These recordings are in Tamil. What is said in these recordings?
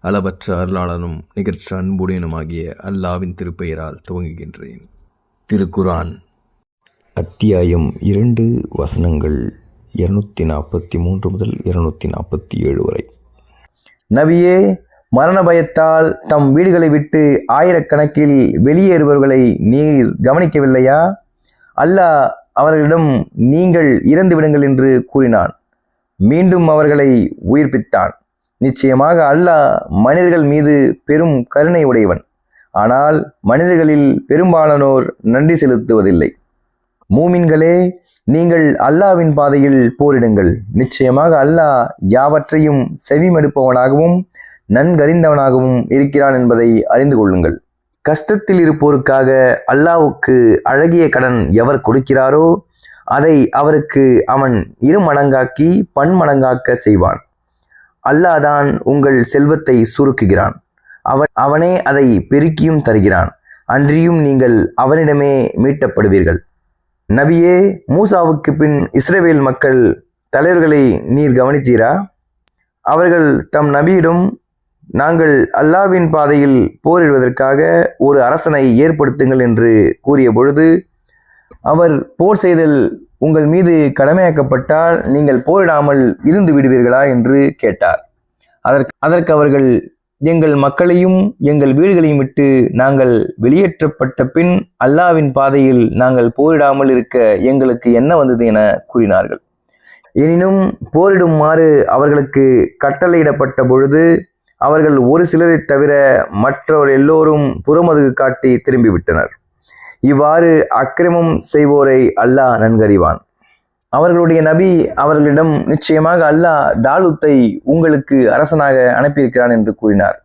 அளவற்ற அருளாளனும் நிகழ்ச்சி அன்புடையனுமாகிய அல்லாவின் திருப்பெயரால் துவங்குகின்றேன். திருக்குரான் அத்தியாயம் 2 வசனங்கள் 243 முதல் 247 வரை. நபியே, மரண பயத்தால் தம் வீடுகளை விட்டு ஆயிரக்கணக்கில் வெளியேறுபவர்களை நீர் கவனிக்கவில்லையா? அல்லாஹ் அவர்களிடம் நீங்கள் இறந்து விடுங்கள் என்று கூறினான். மீண்டும் அவர்களை உயிர்ப்பித்தான். நிச்சயமாக அல்லாஹ் மனிதர்கள் மீது பெரும் கருணை உடையவன். ஆனால் மனிதர்களில் பெரும்பாலானோர் நன்றி செலுத்துவதில்லை. மூமின்களே, நீங்கள் அல்லாஹ்வின் பாதையில் போரிடுங்கள். நிச்சயமாக அல்லாஹ் யாவற்றையும் செவிமடுப்பவனாகவும் நன்கறிந்தவனாகவும் இருக்கிறான் என்பதை அறிந்து கொள்ளுங்கள். கஷ்டத்தில் இருப்போருக்காக அல்லாஹ்வுக்கு அழகிய கடன் எவர் கொடுக்கிறாரோ அதை அவருக்கு அவன் 2 மடங்காக்கி பன்மடங்காக்க செய்வான். அல்லாஹ் தான் உங்கள் செல்வத்தை சுருக்குகிறான். அவனே அதை பெருக்கியும் தருகிறான். அன்றியும் நீங்கள் அவனிடமே மீட்டப்படுவீர்கள். நபியே, மூசாவுக்கு பின் இஸ்ரவேல் மக்கள் தலைவர்களை நீர் கவனித்தீரா? அவர்கள் தம் நபியிடம், நாங்கள் அல்லாஹ்வின் பாதையில் போரிடுவதற்காக ஒரு அரசனை ஏற்படுத்துங்கள் என்று கூறிய பொழுது, அவர் போர் செய்தல் உங்கள் மீது கடமையாக்கப்பட்டால் நீங்கள் போரிடாமல் இருந்து விடுவீர்களா என்று கேட்டார். அதற்கு அவர்கள், எங்கள் மக்களையும் எங்கள் வீடுகளையும் விட்டு நாங்கள் வெளியேற்றப்பட்ட பின் அல்லாஹ்வின் பாதையில் நாங்கள் போரிடாமல் இருக்க எங்களுக்கு என்ன வந்தது என கூறினார்கள். எனினும் போரிடுமாறு அவர்களுக்கு கட்டளையிடப்பட்ட பொழுது அவர்கள் ஒரு சிலரை தவிர மற்றவர் எல்லோரும் புறமுதுகு காட்டி திரும்பிவிட்டனர். இவ்வாறு அக்கிரமம் செய்வோரை அல்லாஹ் நன்கறிவான். அவர்களுடைய நபி அவர்களிடம், நிச்சயமாக அல்லாஹ் தாலூத்தை உங்களுக்கு அரசனாக அனுப்பியிருக்கிறான் என்று கூறினார்.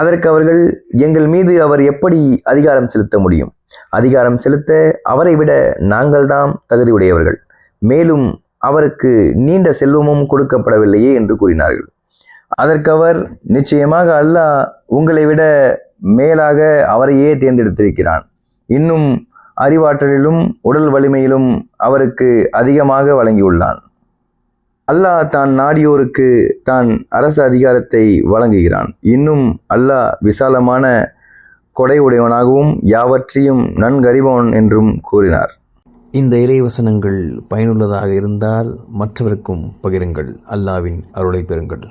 அதற்கு அவர்கள், எங்கள் மீது அவர் எப்படி அதிகாரம் செலுத்த முடியும்? அதிகாரம் செலுத்த அவரை விட நாங்கள் தாம் தகுதியுடையவர்கள். மேலும் அவருக்கு நீண்ட செல்வமும் கொடுக்கப்படவில்லையே என்று கூறினார்கள். அதற்கு அவர், நிச்சயமாக அல்லாஹ் உங்களை விட மேலாக அவரையே தேர்ந்தெடுத்திருக்கிறான். இன்னும் அறிவாற்றலிலும் உடல் வலிமையிலும் அவருக்கு அதிகமாக வழங்கியுள்ளான். அல்லாஹ் தான் நாடியோருக்கு தான் அரச அதிகாரத்தை வழங்குகிறான். இன்னும் அல்லாஹ் விசாலமான கொடை உடையவனாகவும் யாவற்றையும் நன்கறிபவன் என்றும் கூறினார். இந்த இறைவசனங்கள் பயனுள்ளதாக இருந்தால் மற்றவருக்கும் பகிருங்கள். அல்லாஹ்வின் அருளை பெறுங்கள்.